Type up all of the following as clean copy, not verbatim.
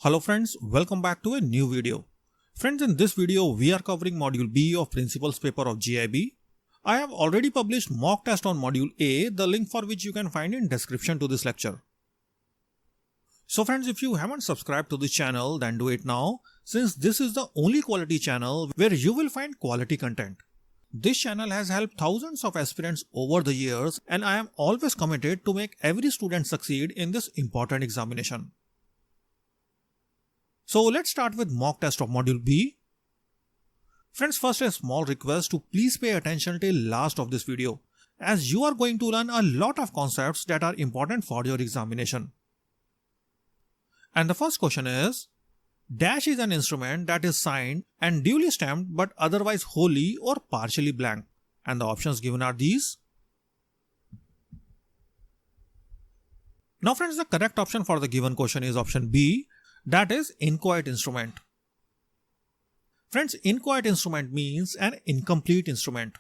Hello friends, welcome back to a new video. Friends, in this video we are covering module B of principles paper of GIB. I have already published mock test on module A, the link for which you can find in description to this lecture. So friends, if you haven't subscribed to this channel, then do it now, since this is the only quality channel where you will find quality content. This channel has helped thousands of aspirants over the years, and I am always committed to make every student succeed in this important examination. So let's start with mock test of module B. Friends, first a small request to please pay attention till last of this video, as you are going to learn a lot of concepts that are important for your examination. And the first question is, dash is an instrument that is signed and duly stamped but otherwise wholly or partially blank. And the options given are these. Now friends, the correct option for the given question is option B, that is inchoate instrument. Friends, inchoate instrument means an incomplete instrument.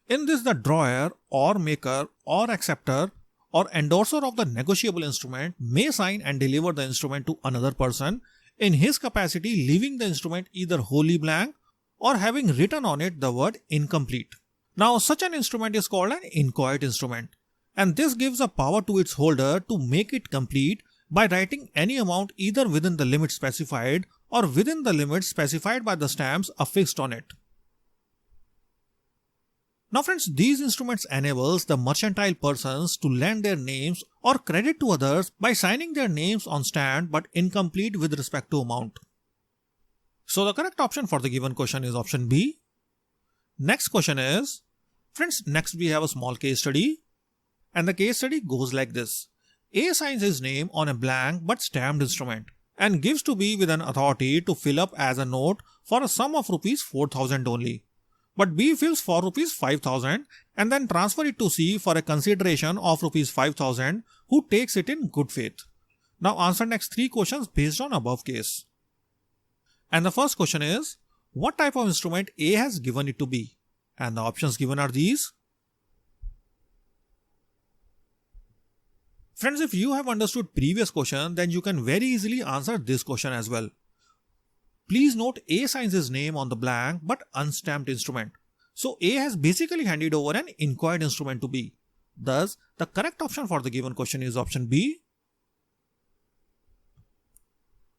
In this, the drawer or maker or acceptor or endorser of the negotiable instrument may sign and deliver the instrument to another person in his capacity, leaving the instrument either wholly blank or having written on it the word incomplete. Now, such an instrument is called an inchoate instrument, and this gives a power to its holder to make it complete by writing any amount either within the limit specified or within the limits specified by the stamps affixed on it. Now friends, these instruments enables the mercantile persons to lend their names or credit to others by signing their names on stamp but incomplete with respect to amount. So the correct option for the given question is option B. Next question is, friends, next we have a small case study, and the case study goes like this. A signs his name on a blank but stamped instrument and gives to B with an authority to fill up as a note for a sum of rupees 4,000 only. But B fills for rupees 5,000 and then transfer it to C for a consideration of rupees 5,000, who takes it in good faith. Now answer next three questions based on above case. And the first question is, what type of instrument A has given it to B? And the options given are these. Friends, if you have understood previous question, then you can very easily answer this question as well. Please note A signs his name on the blank but unstamped instrument. So A has basically handed over an inchoate instrument to B. Thus, the correct option for the given question is option B.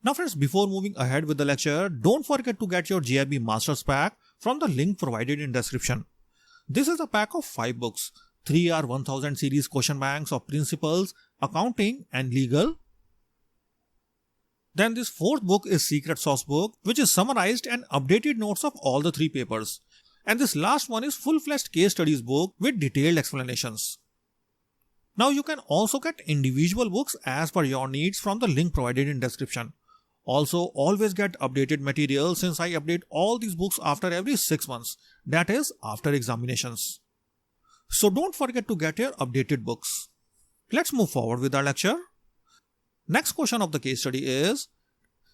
Now friends, before moving ahead with the lecture, don't forget to get your GIB Masters pack from the link provided in description. This is a pack of 5 books. 3 are 1000 series question banks of principles, accounting and legal. Then this fourth book is Secret Sauce book, which is summarized and updated notes of all the 3 papers. And this last one is full-fledged case studies book with detailed explanations. Now you can also get individual books as per your needs from the link provided in description. Also, always get updated material since I update all these books after every 6 months, that is after examinations. So don't forget to get your updated books. Let's move forward with our lecture. Next question of the case study is,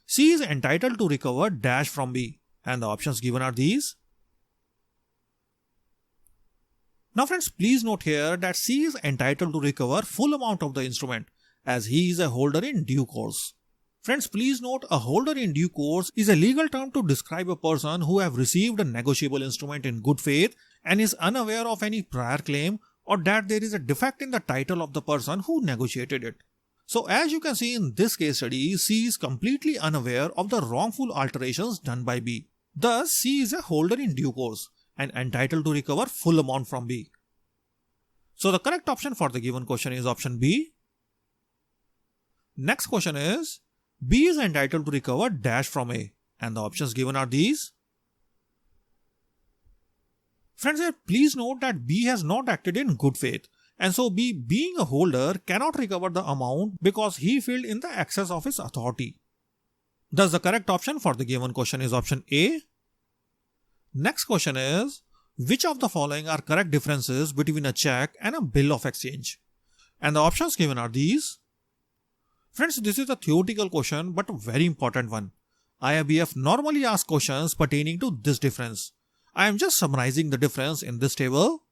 C is entitled to recover dash from B, and the options given are these. Now friends, please note here that C is entitled to recover full amount of the instrument as he is a holder in due course. Friends, please note a holder in due course is a legal term to describe a person who have received a negotiable instrument in good faith and is unaware of any prior claim or that there is a defect in the title of the person who negotiated it. So as you can see in this case study, C is completely unaware of the wrongful alterations done by B. Thus, C is a holder in due course and entitled to recover full amount from B. So the correct option for the given question is option B. Next question is, B is entitled to recover dash from A, and the options given are these. Friends, here please note that B has not acted in good faith, and so B, being a holder, cannot recover the amount because he filled in the excess of his authority. Thus the correct option for the given question is option A. Next question is, which of the following are correct differences between a check and a bill of exchange? And the options given are these. Friends, this is a theoretical question but a very important one. IIBF normally asks questions pertaining to this difference. I am just summarizing the difference in this table.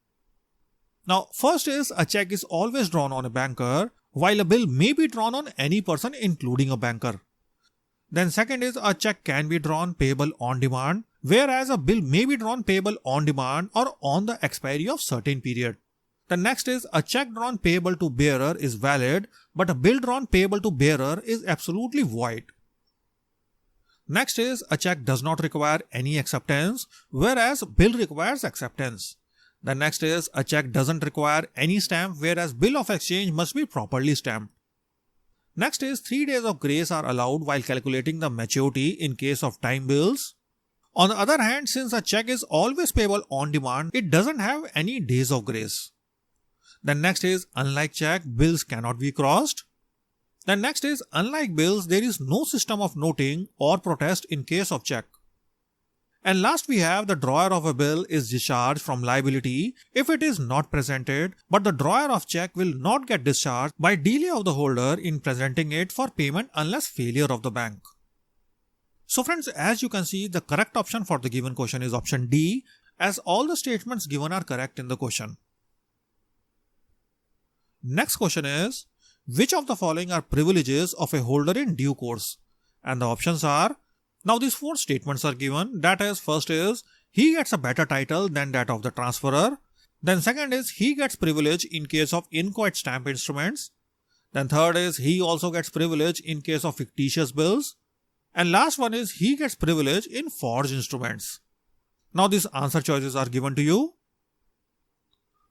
Now, first is a check is always drawn on a banker while a bill may be drawn on any person including a banker. Then second is a check can be drawn payable on demand, whereas a bill may be drawn payable on demand or on the expiry of certain period. The next is a check drawn payable to bearer is valid, but a bill drawn payable to bearer is absolutely void. Next is a check does not require any acceptance, whereas bill requires acceptance. The next is a check doesn't require any stamp, whereas bill of exchange must be properly stamped. Next is 3 days of grace are allowed while calculating the maturity in case of time bills. On the other hand, since a check is always payable on demand, it doesn't have any days of grace. Then next is unlike check, bills cannot be crossed. Then next is unlike bills, there is no system of noting or protest in case of check. And last we have the drawer of a bill is discharged from liability if it is not presented, but the drawer of check will not get discharged by delay of the holder in presenting it for payment unless failure of the bank. So friends, as you can see, the correct option for the given question is option D, as all the statements given are correct in the question. Next question is, which of the following are privileges of a holder in due course? And the options are, now these 4 statements are given, that is, first is, he gets a better title than that of the transferor. Then second is, he gets privilege in case of inchoate stamp instruments. Then third is, he also gets privilege in case of fictitious bills. And last one is, he gets privilege in forged instruments. Now these answer choices are given to you.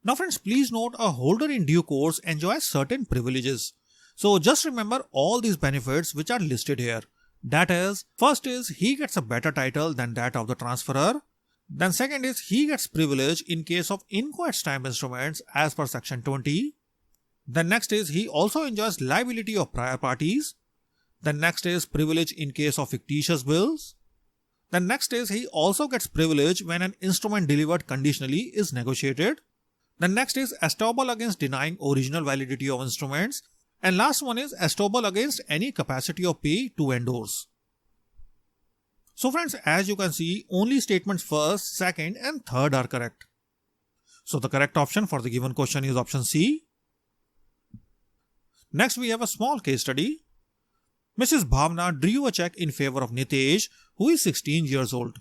Now friends, please note a holder in due course enjoys certain privileges. So just remember all these benefits which are listed here. That is, first is he gets a better title than that of the transferor. Then second is he gets privilege in case of inchoate stamp instruments as per section 20. Then next is he also enjoys liability of prior parties. Then next is privilege in case of fictitious bills. Then next is he also gets privilege when an instrument delivered conditionally is negotiated. Then next is estoppel against denying original validity of instruments. And last one is estoppel against any capacity of pay to endorse. So friends, as you can see, only statements first, second and third are correct. So the correct option for the given question is option C. Next we have a small case study. Mrs. Bhavna drew a check in favor of Nitesh, who is 16 years old.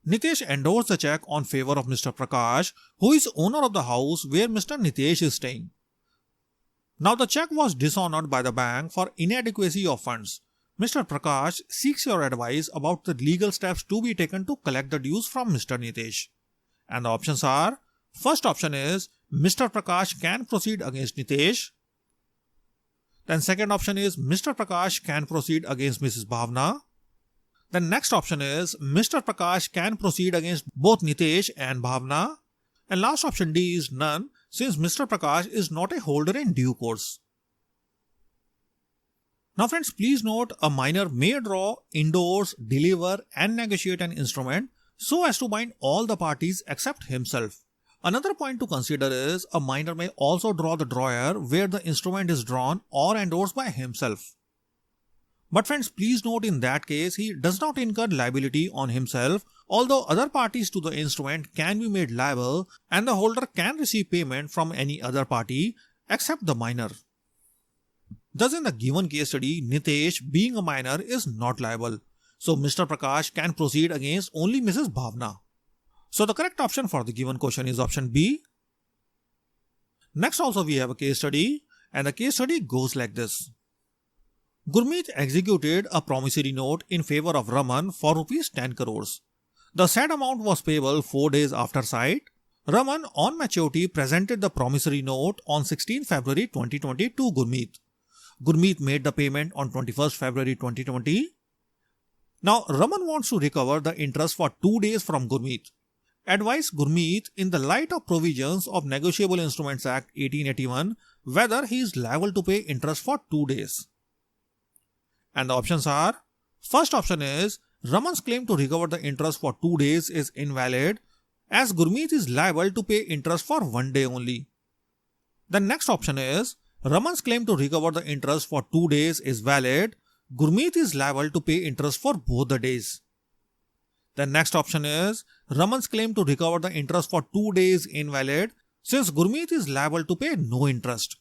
Nitesh endorsed the check on favor of Mr. Prakash, who is owner of the house where Mr. Nitesh is staying. Now the check was dishonored by the bank for inadequacy of funds. Mr. Prakash seeks your advice about the legal steps to be taken to collect the dues from Mr. Nitesh. And the options are, first option is, Mr. Prakash can proceed against Nitesh. Then second option is, Mr. Prakash can proceed against Mrs. Bhavna. Then next option is, Mr. Prakash can proceed against both Nitesh and Bhavna. And last option D is none, since Mr. Prakash is not a holder in due course. Now friends, please note a minor may draw, endorse, deliver and negotiate an instrument so as to bind all the parties except himself. Another point to consider is a minor may also draw the drawer where the instrument is drawn or endorsed by himself. But friends, please note in that case he does not incur liability on himself, although other parties to the instrument can be made liable and the holder can receive payment from any other party except the minor. Thus in the given case study, Nitesh being a minor is not liable. So Mr. Prakash can proceed against only Mrs. Bhavna. So the correct option for the given question is option B. Next also we have a case study, and the case study goes like this. Gurmeet executed a promissory note in favor of Raman for rupees 10 crores. The said amount was payable 4 days after sight. Raman on maturity presented the promissory note on 16 February 2020 to Gurmeet. Gurmeet made the payment on 21st February 2020. Now Raman wants to recover the interest for 2 days from Gurmeet. Advise Gurmeet in the light of provisions of Negotiable Instruments Act 1881 whether he is liable to pay interest for 2 days. And the options are, first option is, Raman's claim to recover the interest for 2 days is invalid as Gurmeet is liable to pay interest for 1 day only. The next option is, Raman's claim to recover the interest for 2 days is valid. Gurmeet is liable to pay interest for both the days. The next option is, Raman's claim to recover the interest for 2 days invalid since Gurmeet is liable to pay no interest.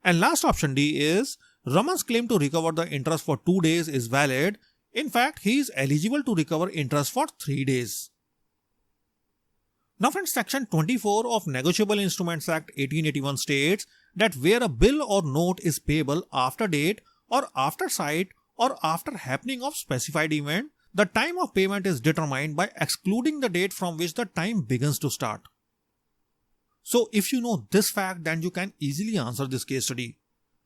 And last option D is Raman's claim to recover the interest for 2 days is valid. In fact, he is eligible to recover interest for 3 days. Now friends, section 24 of Negotiable Instruments Act 1881 states that where a bill or note is payable after date or after sight or after happening of specified event, the time of payment is determined by excluding the date from which the time begins to start. So if you know this fact, then you can easily answer this case study.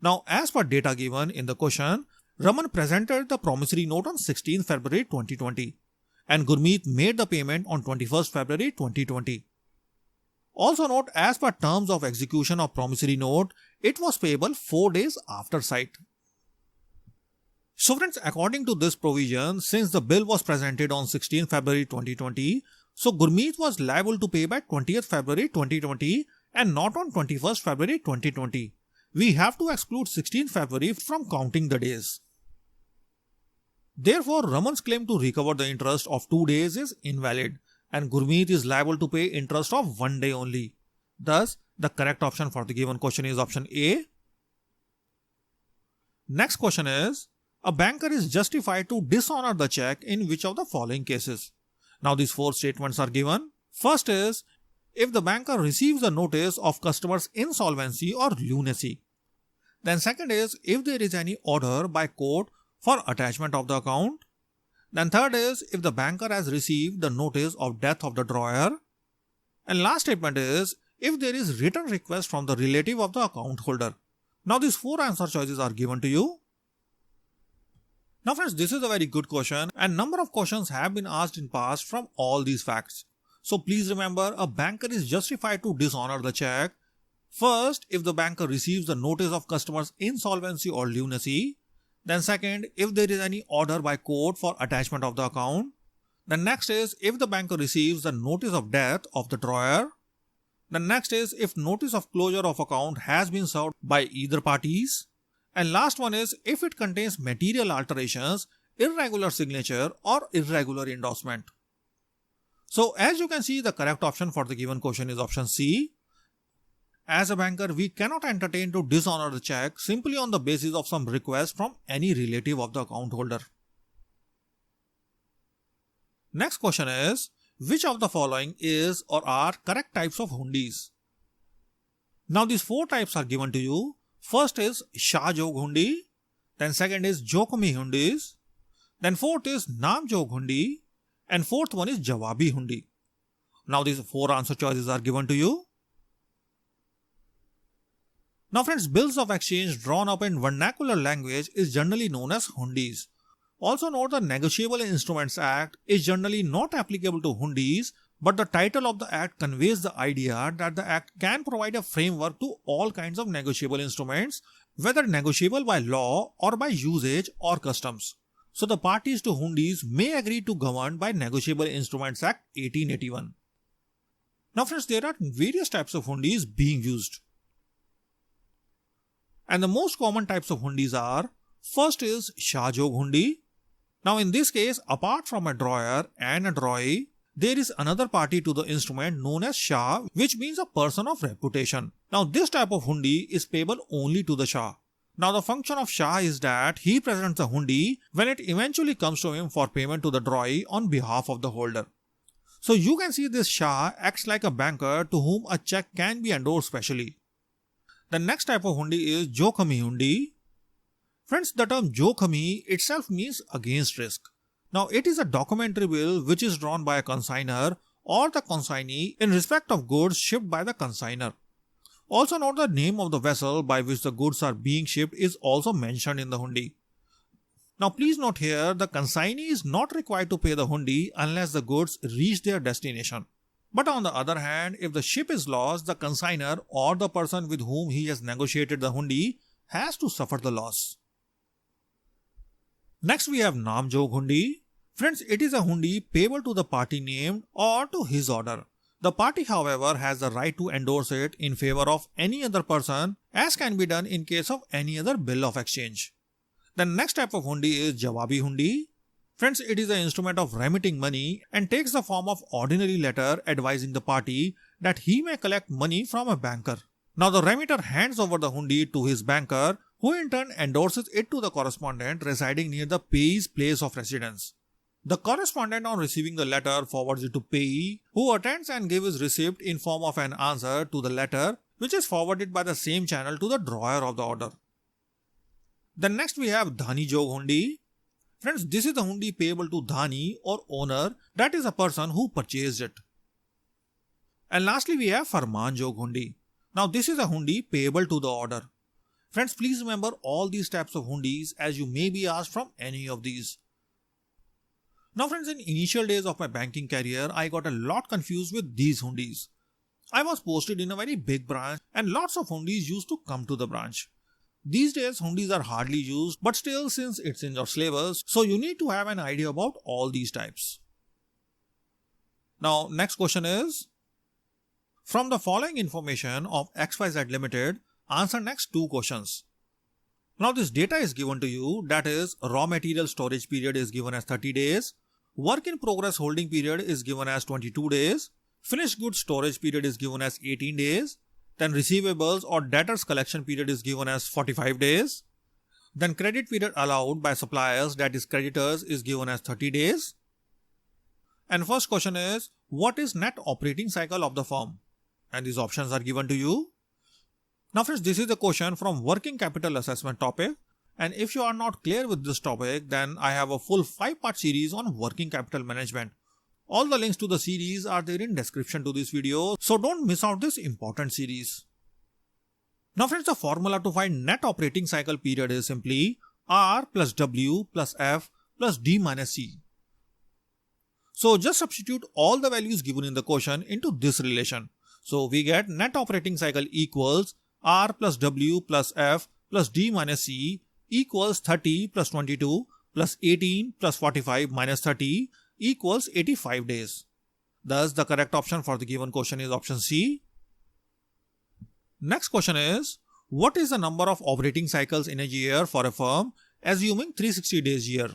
Now as per data given in the question, Raman presented the promissory note on 16th February 2020 and Gurmeet made the payment on 21st February 2020. Also note, as per terms of execution of promissory note, it was payable 4 days after sight. So friends, according to this provision, since the bill was presented on 16th February 2020, so Gurmeet was liable to pay by 20th February 2020 and not on 21st February 2020. We have to exclude 16th February from counting the days. Therefore, Raman's claim to recover the interest of 2 days is invalid and Gurmeet is liable to pay interest of 1 day only. Thus, the correct option for the given question is option A. Next question is, a banker is justified to dishonor the check in which of the following cases? Now these 4 statements are given. First is, if the banker receives a notice of customer's insolvency or lunacy. Then second is, if there is any order by court for attachment of the account. Then third is, if the banker has received the notice of death of the drawer. And last statement is, if there is written request from the relative of the account holder. Now these 4 answer choices are given to you. Now friends, this is a very good question and number of questions have been asked in past from all these facts. So please remember, a banker is justified to dishonor the check. First, if the banker receives the notice of customer's insolvency or lunacy. Then second, if there is any order by court for attachment of the account. Then next is, if the banker receives the notice of death of the drawer. Then next is, if notice of closure of account has been served by either parties. And last one is, if it contains material alterations, irregular signature or irregular endorsement. So as you can see, the correct option for the given question is option C. As a banker, we cannot entertain to dishonor the check simply on the basis of some request from any relative of the account holder. Next question is, which of the following is or are correct types of hundis? Now these 4 types are given to you. First is Shah Jog Hundi, then second is Jokhmi Hundis, then fourth is Naam Jog Hundi, and fourth one is Jawabi Hundi. Now these 4 answer choices are given to you. Now friends, bills of exchange drawn up in vernacular language is generally known as hundis. Also note, the Negotiable Instruments Act is generally not applicable to hundis, but the title of the Act conveys the idea that the Act can provide a framework to all kinds of negotiable instruments, whether negotiable by law or by usage or customs. So the parties to hundis may agree to govern by Negotiable Instruments Act 1881. Now friends, there are various types of hundis being used. And the most common types of hundis are, first is Shah Jog Hundi. Now in this case, apart from a drawer and a drawee, there is another party to the instrument known as Shah, which means a person of reputation. Now this type of hundi is payable only to the Shah. Now the function of Shah is that he presents the hundi when it eventually comes to him for payment to the drawee on behalf of the holder. So you can see this Shah acts like a banker to whom a check can be endorsed specially. The next type of hundi is Jokhmi Hundi. Friends, the term Jokhmi itself means against risk. Now it is a documentary bill which is drawn by a consignor or the consignee in respect of goods shipped by the consignor. Also note, the name of the vessel by which the goods are being shipped is also mentioned in the hundi. Now please note here, the consignee is not required to pay the hundi unless the goods reach their destination. But on the other hand, if the ship is lost, the consignor or the person with whom he has negotiated the hundi has to suffer the loss. Next we have Naam Jog Hundi. Friends, it is a hundi payable to the party named or to his order. The party, however, has the right to endorse it in favor of any other person, as can be done in case of any other bill of exchange. The next type of hundi is Jawabi Hundi. Friends, it is an instrument of remitting money and takes the form of ordinary letter advising the party that he may collect money from a banker. Now the remitter hands over the hundi to his banker, who in turn endorses it to the correspondent residing near the payee's place of residence. The correspondent on receiving the letter forwards it to payee, who attends and gives his receipt in form of an answer to the letter, which is forwarded by the same channel to the drawer of the order. Then next we have Dhani Jog Hundi. Friends, this is the hundi payable to Dhani or owner, that is a person who purchased it. And lastly we have Farman Jog Hundi. Now this is a hundi payable to the order. Friends, please remember all these types of hundis as you may be asked from any of these. Now friends, in initial days of my banking career, I got a lot confused with these hundis. I was posted in a very big branch and lots of hundis used to come to the branch. These days hundis are hardly used, but still, since it's in your syllabus, so you need to have an idea about all these types. Now next question is, from the following information of XYZ Limited, answer next two questions. Now this data is given to you, that is raw material storage period is given as 30 days, work in progress holding period is given as 22 days, finished goods storage period is given as 18 days, then receivables or debtors collection period is given as 45 days, then credit period allowed by suppliers, that is creditors, is given as 30 days. And first question is, what is net operating cycle of the firm? And these options are given to you. Now friends, this is a question from working capital assessment topic, and if you are not clear with this topic, then I have a full 5-part series on working capital management. All the links to the series are there in description to this video, so don't miss out this important series. Now friends, the formula to find net operating cycle period is simply R plus W plus F plus D minus C. So just substitute all the values given in the question into this relation. So we get net operating cycle equals R plus W plus F plus D minus C equals 30 plus 22 plus 18 plus 45 minus 30 equals 85 days. Thus the correct option for the given question is option C. Next question is, what is the number of operating cycles in a year for a firm assuming 360 days year?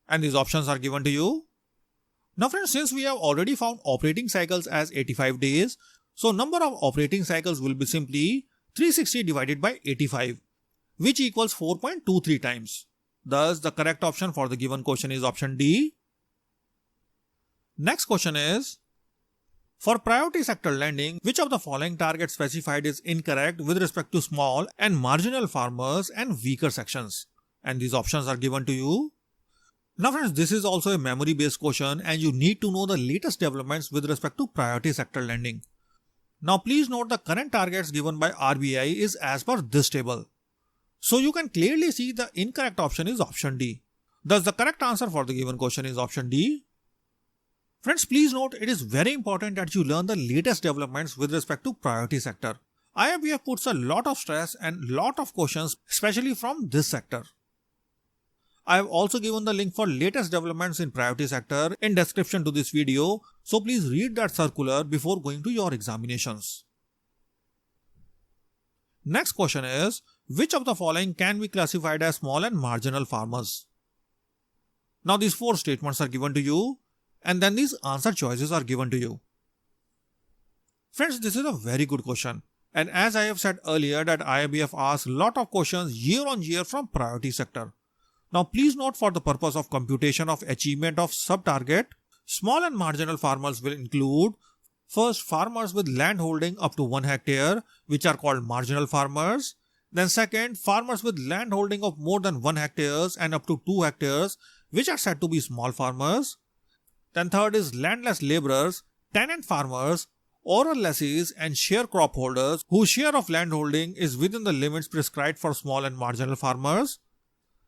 And these options are given to you. Now friends, since we have already found operating cycles as 85 days, so number of operating cycles will be simply 360 divided by 85, which equals 4.23 times. Thus the correct option for the given question is option D. Next question is, for priority sector lending, which of the following targets specified is incorrect with respect to small and marginal farmers and weaker sections? And these options are given to you. Now friends, this is also a memory based question and you need to know the latest developments with respect to priority sector lending. Now please note the current targets given by RBI is as per this table. So you can clearly see the incorrect option is option D. Thus the correct answer for the given question is option D. Friends, please note it is very important that you learn the latest developments with respect to priority sector. IRBF puts a lot of stress and lot of questions, especially from this sector. I have also given the link for latest developments in priority sector in description to this video, so please read that circular before going to your examinations. Next question is, which of the following can be classified as small and marginal farmers? Now these 4 statements are given to you and then these answer choices are given to you. Friends, this is a very good question, and as I have said earlier that IRBF asks a lot of questions year on year from priority sector. Now please note, for the purpose of computation of achievement of sub-target, small and marginal farmers will include first farmers with land holding up to 1 hectare, which are called marginal farmers. Then second, farmers with land holding of more than 1 hectare and up to 2 hectares, which are said to be small farmers. Then third is landless laborers, tenant farmers, oral lessees and share crop holders whose share of land holding is within the limits prescribed for small and marginal farmers.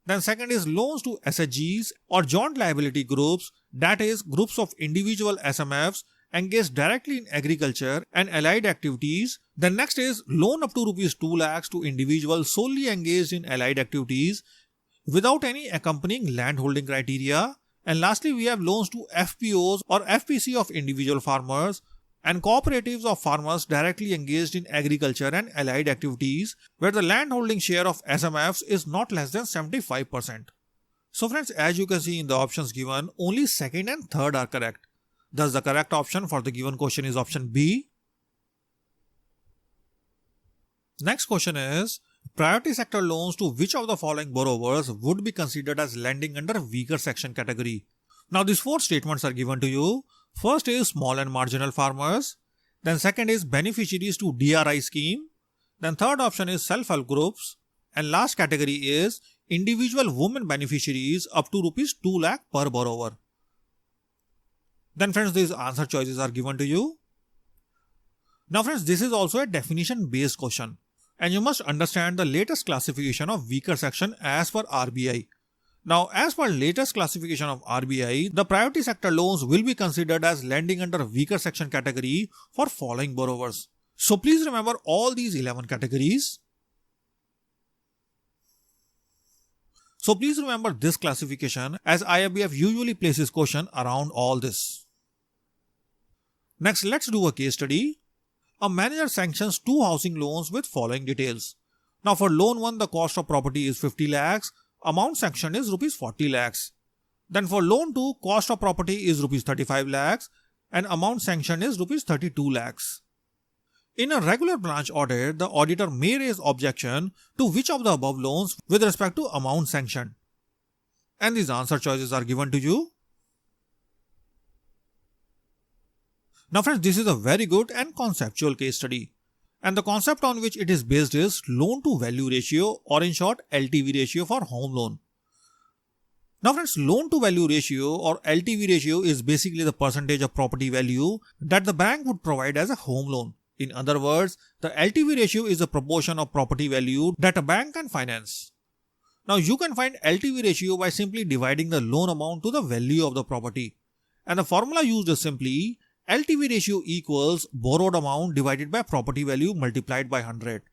Then second is loans to SHGs or joint liability groups, that is groups of individual SMFs engaged directly in agriculture and allied activities. Then next is loan up to Rs 2 lakhs to individuals solely engaged in allied activities without any accompanying land holding criteria. And lastly, we have loans to FPOs or FPC of individual farmers and cooperatives of farmers directly engaged in agriculture and allied activities where the land holding share of SMFs is not less than 75%. So friends, as you can see in the options given, only second and third are correct. Thus the correct option for the given question is option B. Next question is, priority sector loans to which of the following borrowers would be considered as lending under weaker section category? Now these four statements are given to you. First is small and marginal farmers. Then second is beneficiaries to DRI scheme. Then third option is self-help groups. And last category is individual women beneficiaries up to rupees 2 lakh per borrower. Then friends, these answer choices are given to you. Now friends, this is also a definition based question. And you must understand the latest classification of weaker section as per RBI. Now, as per latest classification of RBI, the priority sector loans will be considered as lending under weaker section category for following borrowers. So please remember all these 11 categories. So please remember this classification as IRBF usually places question around all this. Next, let's do a case study. A manager sanctions 2 housing loans with following details. Now for loan 1, the cost of property is 50 lakhs. Amount sanctioned is rupees 40 lakhs. Then for loan 2, cost of property is rupees 35 lakhs and amount sanctioned is rupees 32 lakhs. In a regular branch audit, the auditor may raise objection to which of the above loans with respect to amount sanctioned. And these answer choices are given to you. Now friends, this is a very good and conceptual case study. And the concept on which it is based is loan to value ratio, or in short LTV ratio for home loan. Now friends, loan to value ratio or LTV ratio is basically the percentage of property value that the bank would provide as a home loan. In other words, the LTV ratio is a proportion of property value that a bank can finance. Now you can find LTV ratio by simply dividing the loan amount to the value of the property. And the formula used is simply LTV ratio equals borrowed amount divided by property value multiplied by 100.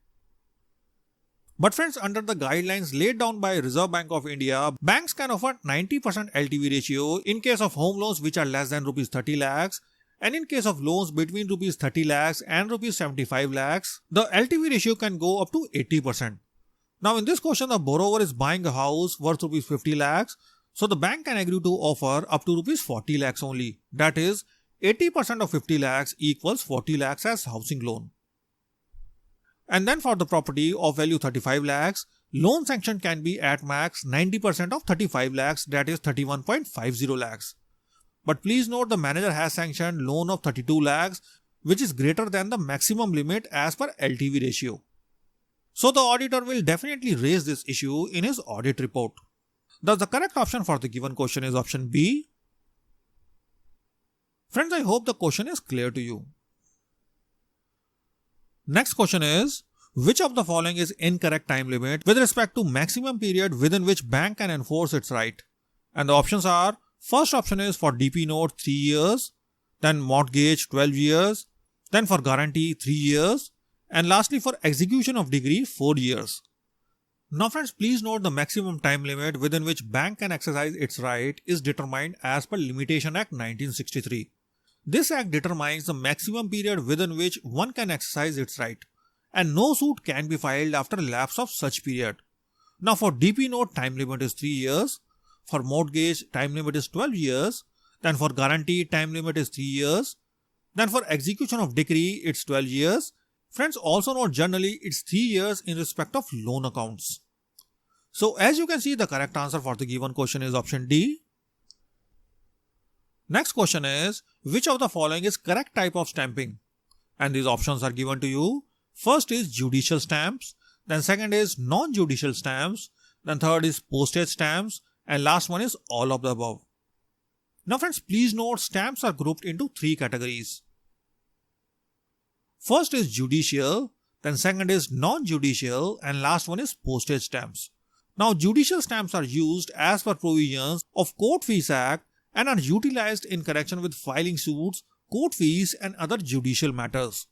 But friends, under the guidelines laid down by Reserve Bank of India, banks can offer 90% LTV ratio in case of home loans which are less than rupees 30 lakhs, and in case of loans between rupees 30 lakhs and rupees 75 lakhs, the LTV ratio can go up to 80%. Now in this question, the borrower is buying a house worth rupees 50 lakhs, so the bank can agree to offer up to rupees 40 lakhs only. That is, 80% of 50 lakhs equals 40 lakhs as housing loan. And then for the property of value 35 lakhs, loan sanction can be at max 90% of 35 lakhs, that is 31.50 lakhs. But please note the manager has sanctioned loan of 32 lakhs, which is greater than the maximum limit as per LTV ratio. So the auditor will definitely raise this issue in his audit report. Thus the correct option for the given question is option B. Friends, I hope the question is clear to you. Next question is, which of the following is incorrect time limit with respect to maximum period within which bank can enforce its right? And the options are, first option is for DP note 3 years, then mortgage 12 years, then for guarantee 3 years, and lastly for execution of degree 4 years. Now friends, please note the maximum time limit within which bank can exercise its right is determined as per Limitation Act 1963. This act determines the maximum period within which one can exercise its right, and no suit can be filed after lapse of such period. Now for DP note, time limit is 3 years, for mortgage, time limit is 12 years, then for guarantee, time limit is 3 years, then for execution of decree, it's 12 years. Friends, also note generally it's 3 years in respect of loan accounts. So as you can see, the correct answer for the given question is option D. Next question is, which of the following is correct type of stamping? And these options are given to you. First is judicial stamps, then second is non-judicial stamps, then third is postage stamps, and last one is all of the above. Now friends, please note stamps are grouped into 3 categories. First is judicial, then second is non-judicial, and last one is postage stamps. Now judicial stamps are used as per provisions of Court Fees Act and are utilized in connection with filing suits, court fees and other judicial matters.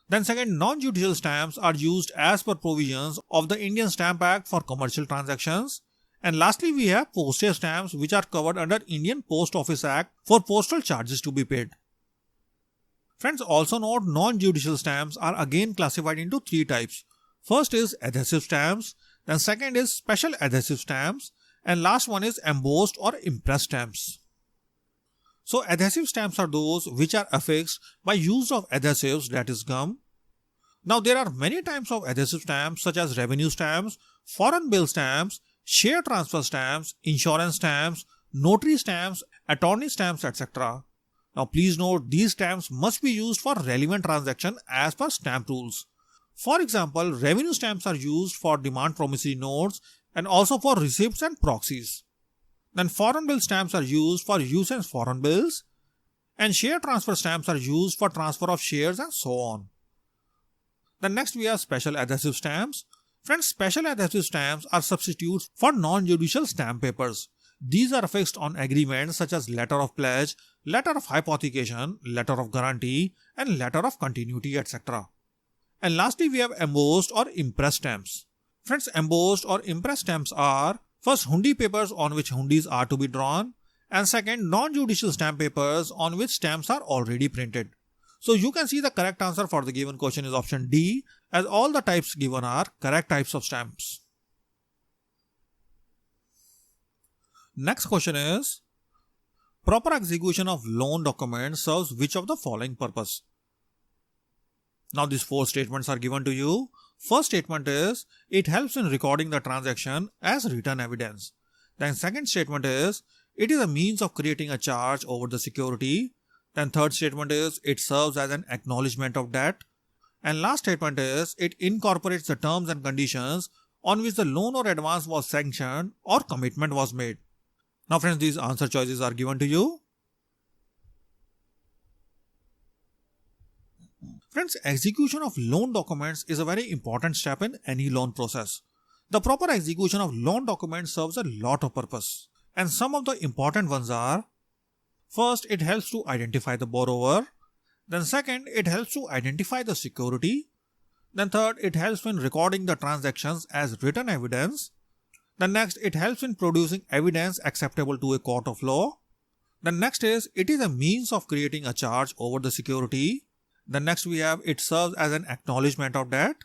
Then second, non-judicial stamps are used as per provisions of the Indian Stamp Act for commercial transactions. And lastly, we have postage stamps which are covered under Indian Post Office Act for postal charges to be paid. Friends, also note non-judicial stamps are again classified into 3 types. First is adhesive stamps, then second is special adhesive stamps, and last one is embossed or impressed stamps. So adhesive stamps are those which are affixed by use of adhesives, that is gum. Now there are many types of adhesive stamps such as revenue stamps, foreign bill stamps, share transfer stamps, insurance stamps, notary stamps, attorney stamps, etc. Now please note these stamps must be used for relevant transaction as per stamp rules. For example, revenue stamps are used for demand promissory notes and also for receipts and proxies. Then foreign bill stamps are used for use as foreign bills, and share transfer stamps are used for transfer of shares and so on. Then next we have special adhesive stamps. Friends, special adhesive stamps are substitutes for non-judicial stamp papers. These are affixed on agreements such as letter of pledge, letter of hypothecation, letter of guarantee, and letter of continuity, etc. And lastly, we have embossed or impressed stamps. Friends, embossed or impressed stamps are first hundi papers on which hundis are to be drawn, and second non-judicial stamp papers on which stamps are already printed. So you can see the correct answer for the given question is option D, as all the types given are correct types of stamps. Next question is, proper execution of loan document serves which of the following purpose? Now these four statements are given to you. First statement is, it helps in recording the transaction as written evidence. Then second statement is, it is a means of creating a charge over the security. Then third statement is, it serves as an acknowledgement of debt. And last statement is, it incorporates the terms and conditions on which the loan or advance was sanctioned or commitment was made. Now friends, these answer choices are given to you. Friends, execution of loan documents is a very important step in any loan process. The proper execution of loan documents serves a lot of purpose. And some of the important ones are, first, it helps to identify the borrower. Then second, it helps to identify the security. Then third, it helps in recording the transactions as written evidence. Then next, it helps in producing evidence acceptable to a court of law. Then next is, it is a means of creating a charge over the security. Then next we have, it serves as an acknowledgement of debt.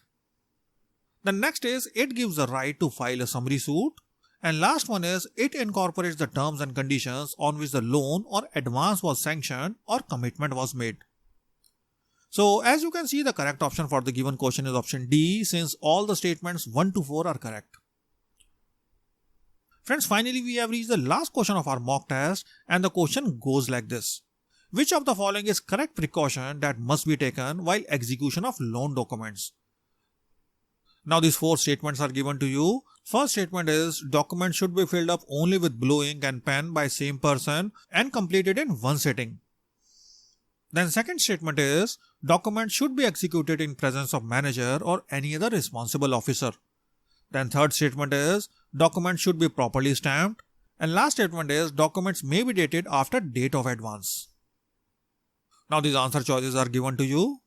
Then next is, it gives the right to file a summary suit. And last one is, it incorporates the terms and conditions on which the loan or advance was sanctioned or commitment was made. So as you can see, the correct option for the given question is option D, since all the statements 1 to 4 are correct. Friends, finally we have reached the last question of our mock test, and the question goes like this. Which of the following is correct precaution that must be taken while execution of loan documents? Now these four statements are given to you. First statement is, document should be filled up only with blue ink and pen by same person and completed in one sitting. Then second statement is, document should be executed in presence of manager or any other responsible officer. Then third statement is, document should be properly stamped. And last statement is, documents may be dated after date of advance. Now these answer choices are given to you.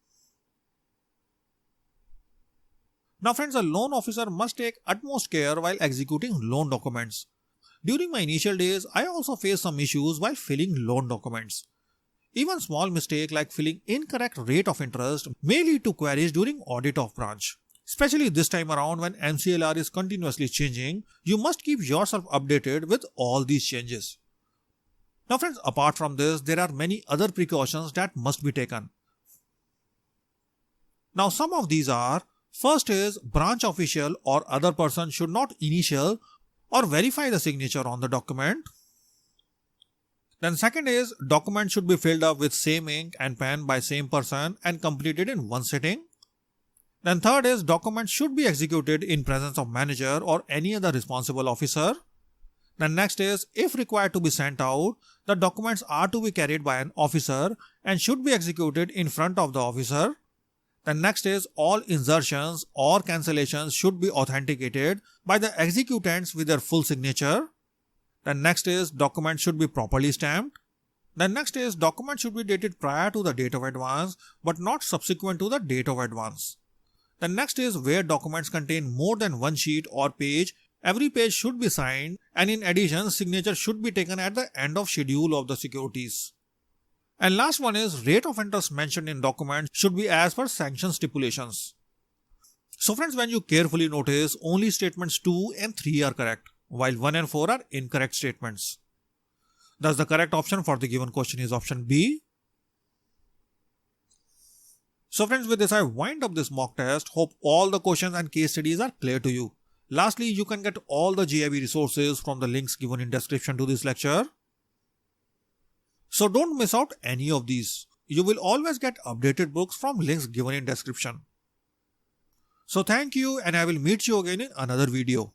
Now friends, a loan officer must take utmost care while executing loan documents. During my initial days, I also faced some issues while filling loan documents. Even small mistake like filling incorrect rate of interest may lead to queries during audit of branch. Especially this time around when MCLR is continuously changing, you must keep yourself updated with all these changes. Now friends, apart from this, there are many other precautions that must be taken. Now some of these are, first is, branch official or other person should not initial or verify the signature on the document. Then second is, document should be filled up with same ink and pen by same person and completed in one sitting. Then third is, document should be executed in presence of manager or any other responsible officer. Then next is, if required to be sent out, the documents are to be carried by an officer and should be executed in front of the officer. Then next is, all insertions or cancellations should be authenticated by the executants with their full signature. Then next is, document should be properly stamped. Then next is, document should be dated prior to the date of advance but not subsequent to the date of advance. Then next is, where documents contain more than one sheet or page, every page should be signed, and in addition, signature should be taken at the end of schedule of the securities. And last one is, rate of interest mentioned in document should be as per sanction stipulations. So friends, when you carefully notice, only statements 2 and 3 are correct, while 1 and 4 are incorrect statements. Thus the correct option for the given question is option B. So friends, with this I wind up this mock test. Hope all the questions and case studies are clear to you. Lastly, you can get all the GIB resources from the links given in description to this lecture. So don't miss out any of these. You will always get updated books from links given in description. So thank you, and I will meet you again in another video.